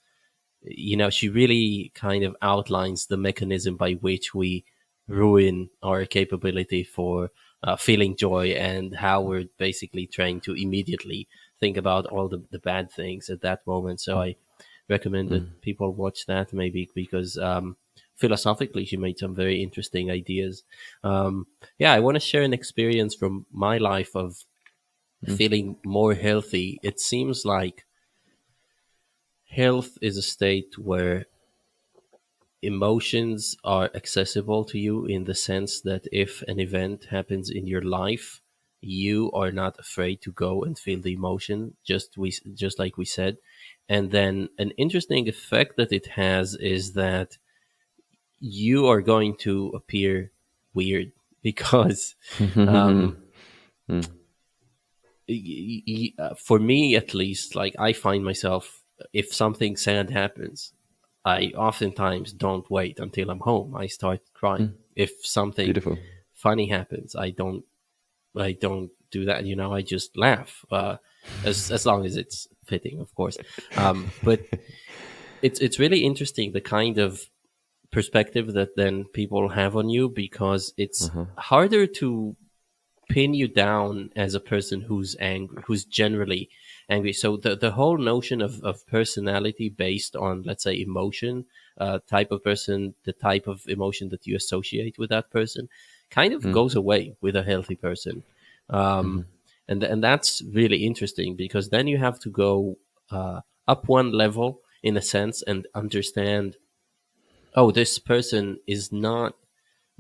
she really kind of outlines the mechanism by which we ruin our capability for feeling joy, and how we're basically trying to immediately think about all the bad things at that moment. So I recommend that people watch that, maybe because philosophically she made some very interesting ideas. Yeah, I want to share an experience from my life of feeling more healthy. It seems like health is a state where emotions are accessible to you, in the sense that if an event happens in your life, you are not afraid to go and feel the emotion, just like we said. And then an interesting effect that it has is that you are going to appear weird because for me at least, like, I find myself, if something sad happens, I oftentimes don't wait until I'm home. I start crying. If something Beautiful. funny happens, I don't do that. I just laugh. As long as it's fitting, of course. But it's really interesting, the kind of perspective that then people have on you, because it's harder to pin you down as a person who's angry, who's generally angry. So the whole notion of personality based on, let's say, emotion, type of person, the type of emotion that you associate with that person, kind of goes away with a healthy person. And that's really interesting, because then you have to go up one level, in a sense, and understand, oh, this person is not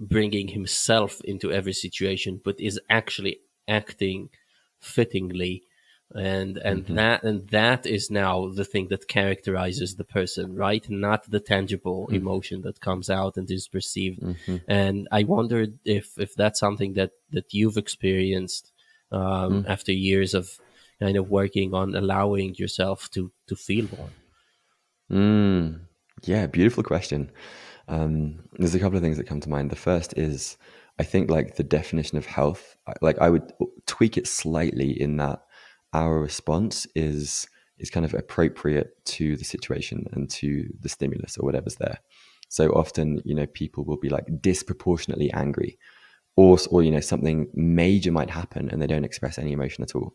bringing himself into every situation, but is actually acting fittingly, and that is now the thing that characterizes the person, right? Not the tangible emotion that comes out and is perceived. And I wondered if that's something that you've experienced after years of kind of working on allowing yourself to feel more. Yeah, beautiful question. There's a couple of things that come to mind. The first is, I think like the definition of health, like I would tweak it slightly in that our response is kind of appropriate to the situation and to the stimulus or whatever's there. So often, people will be like disproportionately angry, or something major might happen and they don't express any emotion at all.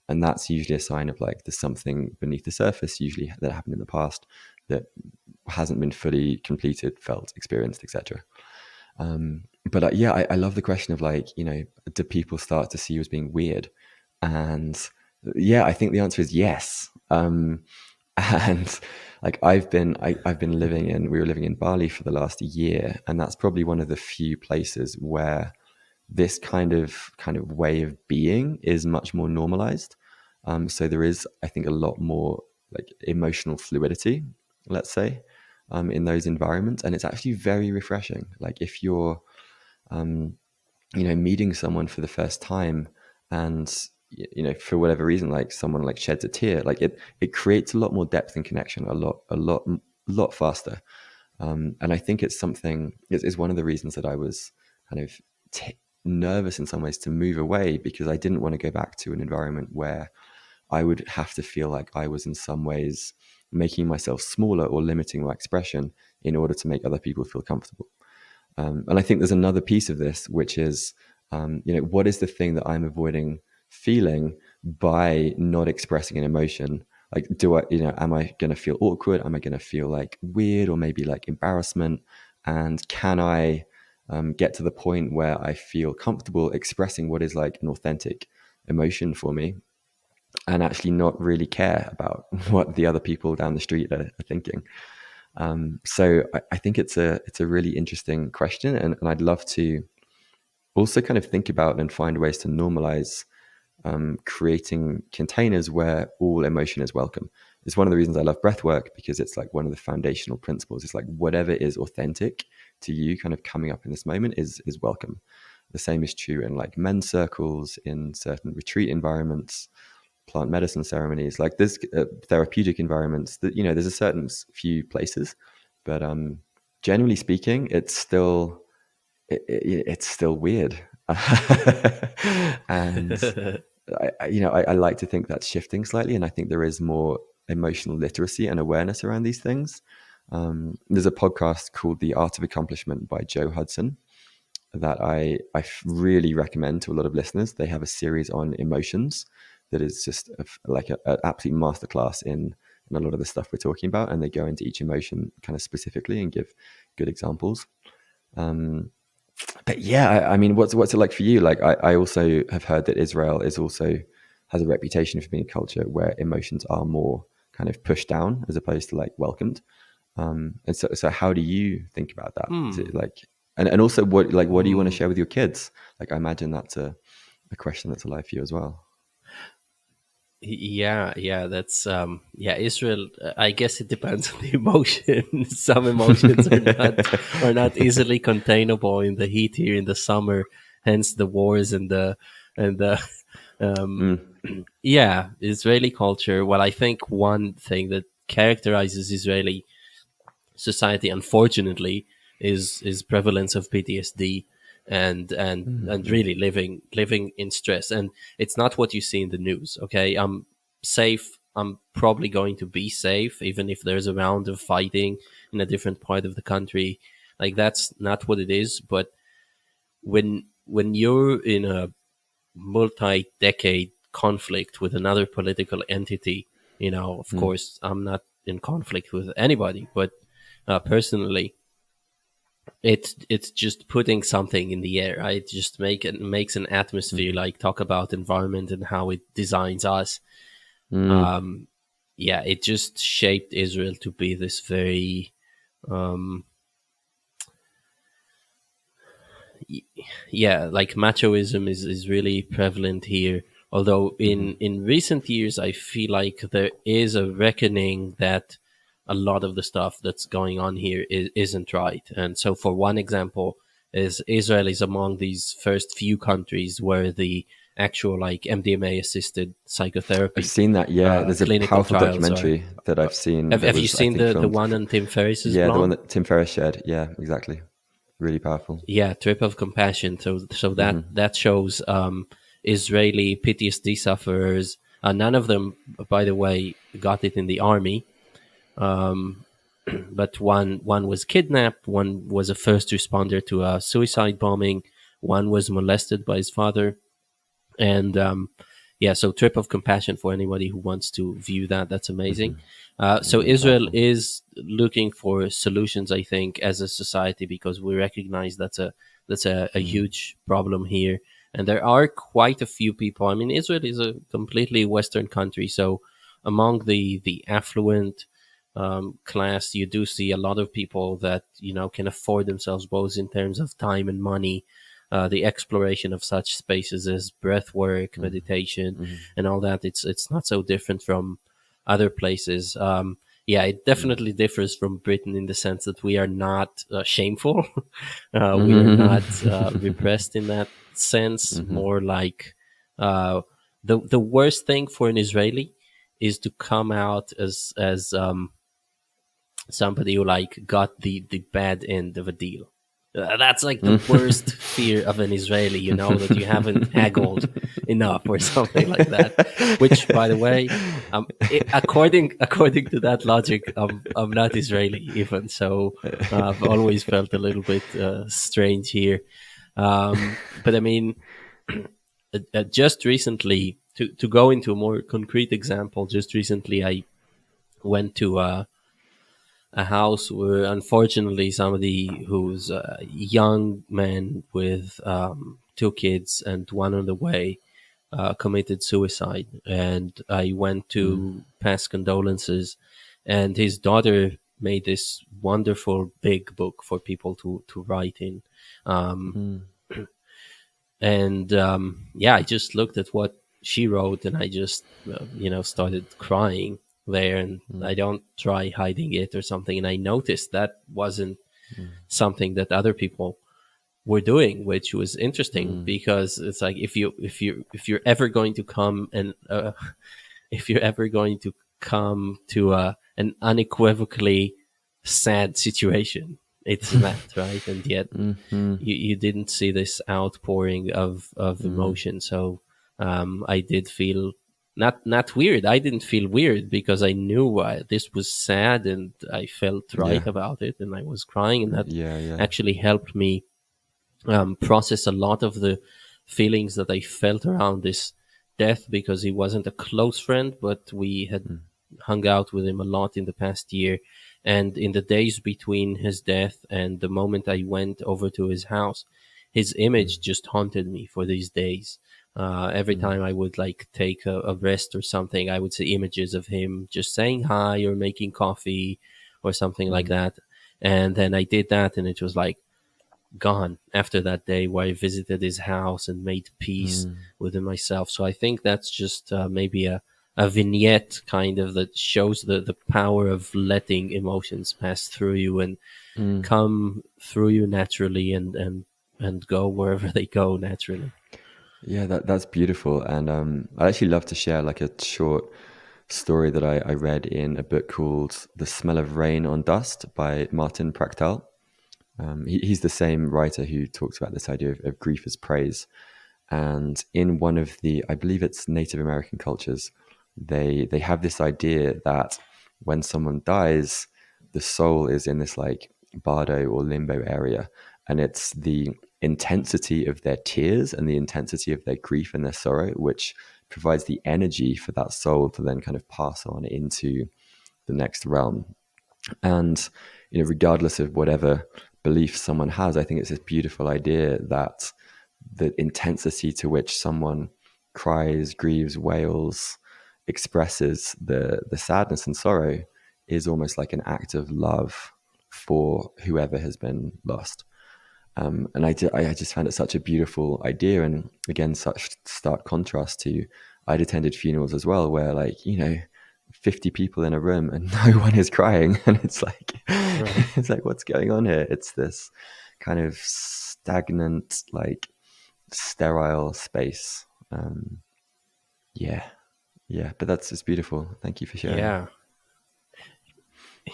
And that's usually a sign of like there's something beneath the surface, usually that happened in the past, that hasn't been fully completed, felt, experienced, etc. But yeah, I love the question of like, do people start to see you as being weird? And yeah, I think the answer is yes. And like we were living in Bali for the last year, and that's probably one of the few places where this kind of way of being is much more normalized. So there is, I think, a lot more like emotional fluidity, let's say, in those environments, and it's actually very refreshing. Like if you're, meeting someone for the first time, and for whatever reason, like someone like sheds a tear, like it creates a lot more depth and connection, a lot faster. And I think it's one of the reasons that I was kind of nervous in some ways to move away, because I didn't want to go back to an environment where I would have to feel like I was in some ways making myself smaller or limiting my expression in order to make other people feel comfortable. And I think there's another piece of this, which is, what is the thing that I'm avoiding feeling by not expressing an emotion? Like, am I going to feel awkward? Am I going to feel like weird, or maybe like embarrassment? And can I get to the point where I feel comfortable expressing what is like an authentic emotion for me, and actually not really care about what the other people down the street are thinking? So I think it's a really interesting question, and I'd love to also kind of think about and find ways to normalize creating containers where all emotion is welcome. It's one of the reasons I love breathwork, because it's like one of the foundational principles. It's like whatever is authentic to you kind of coming up in this moment is welcome. The same is true in like men's circles, in certain retreat environments, plant medicine ceremonies. Like there's therapeutic environments that, there's a certain few places, but generally speaking, it's still weird. And I like to think that's shifting slightly, and I think there is more emotional literacy and awareness around these things. There's a podcast called The Art of Accomplishment by Joe Hudson that I really recommend to a lot of listeners. They have a series on emotions that is just like an absolute masterclass in a lot of the stuff we're talking about, and they go into each emotion kind of specifically and give good examples. But yeah, I mean, what's it like for you? Like, I also have heard that Israel has a reputation for being a culture where emotions are more kind of pushed down as opposed to like welcomed. And so how do you think about that? Is it like, and also what do you want to share with your kids? Like, I imagine that's a question that's alive for you as well. Yeah, that's Israel. I guess it depends on the emotion. Some emotions are not easily containable in the heat here in the summer. Hence the wars and the yeah, Israeli culture. Well, I think one thing that characterizes Israeli society, unfortunately, is prevalence of PTSD and really living in stress. And it's not what you see in the news. Okay, I'm safe. I'm probably going to be safe, even if there's a round of fighting in a different part of the country. Like, that's not what it is. But when you're in a multi-decade conflict with another political entity, of course, I'm not in conflict with anybody, but personally, it's just putting something in the air. Right? It just makes an atmosphere. Like, talk about environment and how it designs us. It just shaped Israel to be this very like machoism is really prevalent here. Although in recent years, I feel like there is a reckoning that a lot of the stuff that's going on here isn't right. And so, for one example, is Israel is among these first few countries where the actual like MDMA assisted psychotherapy. I've seen that. Yeah, there's a powerful documentary that I've seen. Have you seen the one on Tim Ferriss's blog? Yeah, the one that Tim Ferriss shared. Yeah, exactly. Really powerful. Yeah, trip of compassion. So that shows Israeli PTSD sufferers. None of them, by the way, got it in the army. But one was kidnapped. One was a first responder to a suicide bombing. One was molested by his father. And yeah, so trip of compassion for anybody who wants to view that. That's amazing. So Really Israel powerful. is looking for solutions, I think, as a society, because we recognize that's a huge problem here. And there are quite a few people. I mean, Israel is a completely Western country, so among the affluent class, you do see a lot of people that can afford themselves, both in terms of time and money, the exploration of such spaces as breathwork, meditation, and all that. It's not so different from other places. Yeah, it definitely differs from Britain in the sense that we are not shameful. We are not repressed in that sense. More like the worst thing for an Israeli is to come out as somebody who like got the bad end of a deal. That's like the worst fear of an Israeli, that you haven't haggled enough or something like that. Which, by the way, according to that logic, I'm not Israeli even, so I've always felt a little bit strange here. But I mean, just recently, to go into a more concrete example, just recently I went to a house where unfortunately somebody who's a young man with two kids and one on the way committed suicide, and I went to pass condolences, and his daughter made this wonderful big book for people to write in. And yeah, I just looked at what she wrote, and I just started crying there, and I don't try hiding it or something. And I noticed that wasn't something that other people were doing, which was interesting, because it's like if you're ever going to come and if you're ever going to come to an unequivocally sad situation, it's that, right? And yet you didn't see this outpouring of emotion. So I did feel not weird. I didn't feel weird because I knew this was sad, and I felt right Yeah. about it, and I was crying, and that Yeah, yeah. actually helped me process a lot of the feelings that I felt around this death, because he wasn't a close friend, but we had hung out with him a lot in the past year. And in the days between his death and the moment I went over to his house, his image just haunted me for these days. Every time I would like take a rest or something, I would see images of him just saying hi or making coffee or something like that. And then I did that, and it was like gone after that day where I visited his house and made peace within myself. So I think that's just maybe a vignette kind of that shows the power of letting emotions pass through you and come through you naturally, and go wherever they go naturally. Yeah, that's beautiful. And I'd actually love to share like a short story that I read in a book called The Smell of Rain on Dust by Martin Prachtel. He's the same writer who talks about this idea of grief as praise. And in one of the, I believe it's Native American cultures, they have this idea that when someone dies, the soul is in this like bardo or limbo area, and it's the intensity of their tears and the intensity of their grief and their sorrow which provides the energy for that soul to then kind of pass on into the next realm. And regardless of whatever belief someone has, I think it's this beautiful idea that the intensity to which someone cries, grieves, wails, expresses the sadness and sorrow is almost like an act of love for whoever has been lost. And I just found it such a beautiful idea, and again, such stark contrast to I'd attended funerals as well, where 50 people in a room and no one is crying, and it's like it's like, what's going on here? It's this kind of stagnant, like sterile space. Yeah, but it's beautiful. Thank you for sharing.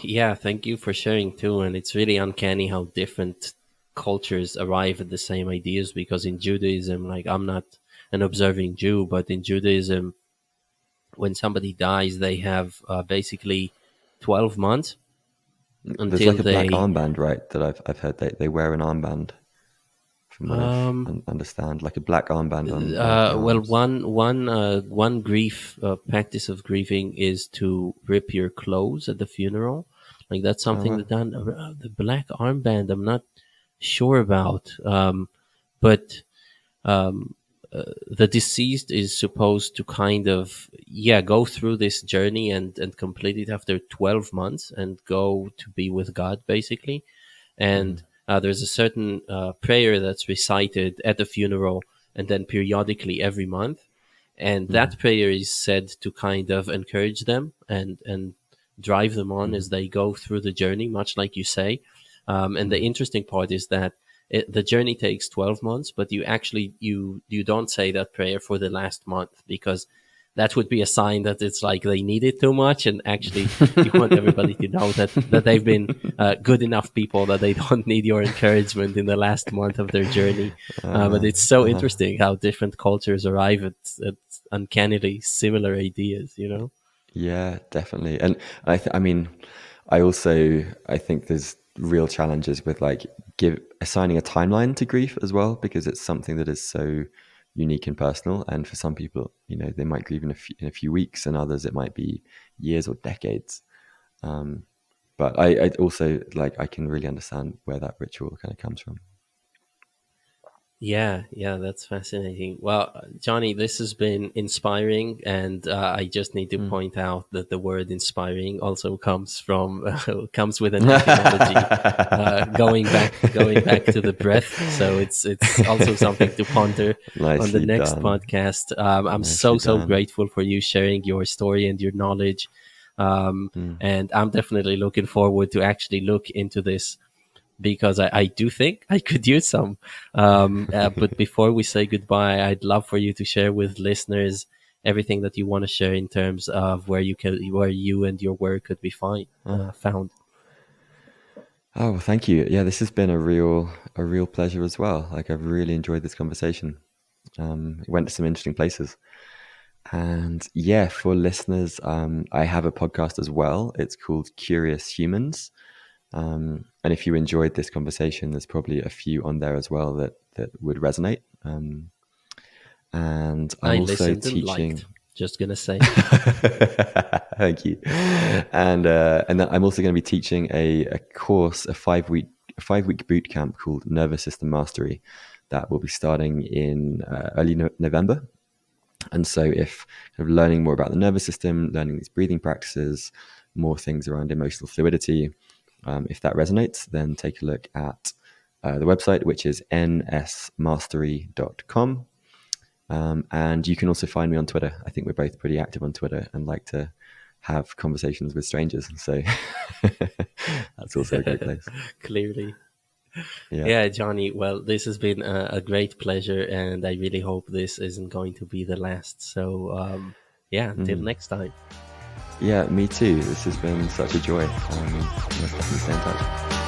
Yeah, thank you for sharing too. And it's really uncanny how different cultures arrive at the same ideas, because in Judaism, like, I'm not an observing Jew, but in Judaism, when somebody dies, they have basically 12 months There's until like a black they armband, right? That I've heard they wear an armband, from what I've understand, like a black armband on one of their well, arms. one grief practice of grieving is to rip your clothes at the funeral. Like, that's Oh something wow. that done. The black armband, I'm not sure about, but the deceased is supposed to kind of, go through this journey and complete it after 12 months and go to be with God, basically. And there's a certain prayer that's recited at the funeral and then periodically every month. And that prayer is said to kind of encourage them and drive them on as they go through the journey, much like you say. And the interesting part is that the journey takes 12 months, but you don't say that prayer for the last month, because that would be a sign that it's like they need it too much. And actually, you want everybody to know that they've been good enough people, that they don't need your encouragement in the last month of their journey. But it's so interesting how different cultures arrive at uncannily similar ideas, you know? Yeah, definitely. And I mean, I think there's real challenges with like assigning a timeline to grief as well, because it's something that is so unique and personal. And for some people, they might grieve in a few weeks, and others it might be years or decades. But I also, like, I can really understand where that ritual kind of comes from. Yeah, that's fascinating. Well, Jonny, this has been inspiring, and I just need to point out that the word "inspiring" also comes from comes with an etymology going back to the breath. So it's also something to ponder on the Nicely next done. podcast. I'm Nicely so done. grateful for you sharing your story and your knowledge, and I'm definitely looking forward to actually look into this, because I do think I could use some. But before we say goodbye, I'd love for you to share with listeners everything that you want to share in terms of where you and your work could be found. Oh, well, thank you. Yeah, this has been a real pleasure as well. Like, I've really enjoyed this conversation. It went to some interesting places. And yeah, for listeners, I have a podcast as well. It's called Curious Humans. And if you enjoyed this conversation, there's probably a few on there as well that would resonate. And I'm I also listened and teaching. liked. Just gonna say. Thank you. And then I'm also going to be teaching a course, a 5-week boot camp called Nervous System Mastery, that will be starting in early November. And so, if kind of learning more about the nervous system, learning these breathing practices, more things around emotional fluidity, if that resonates, then take a look at the website, which is nsmastery.com. And you can also find me on Twitter. I think we're both pretty active on Twitter and like to have conversations with strangers. So that's also a great place. Clearly. Yeah. Yeah, Jonny. Well, this has been a great pleasure, and I really hope this isn't going to be the last. So, until next time. Yeah, me too. This has been such a joy. Let's definitely stay in touch.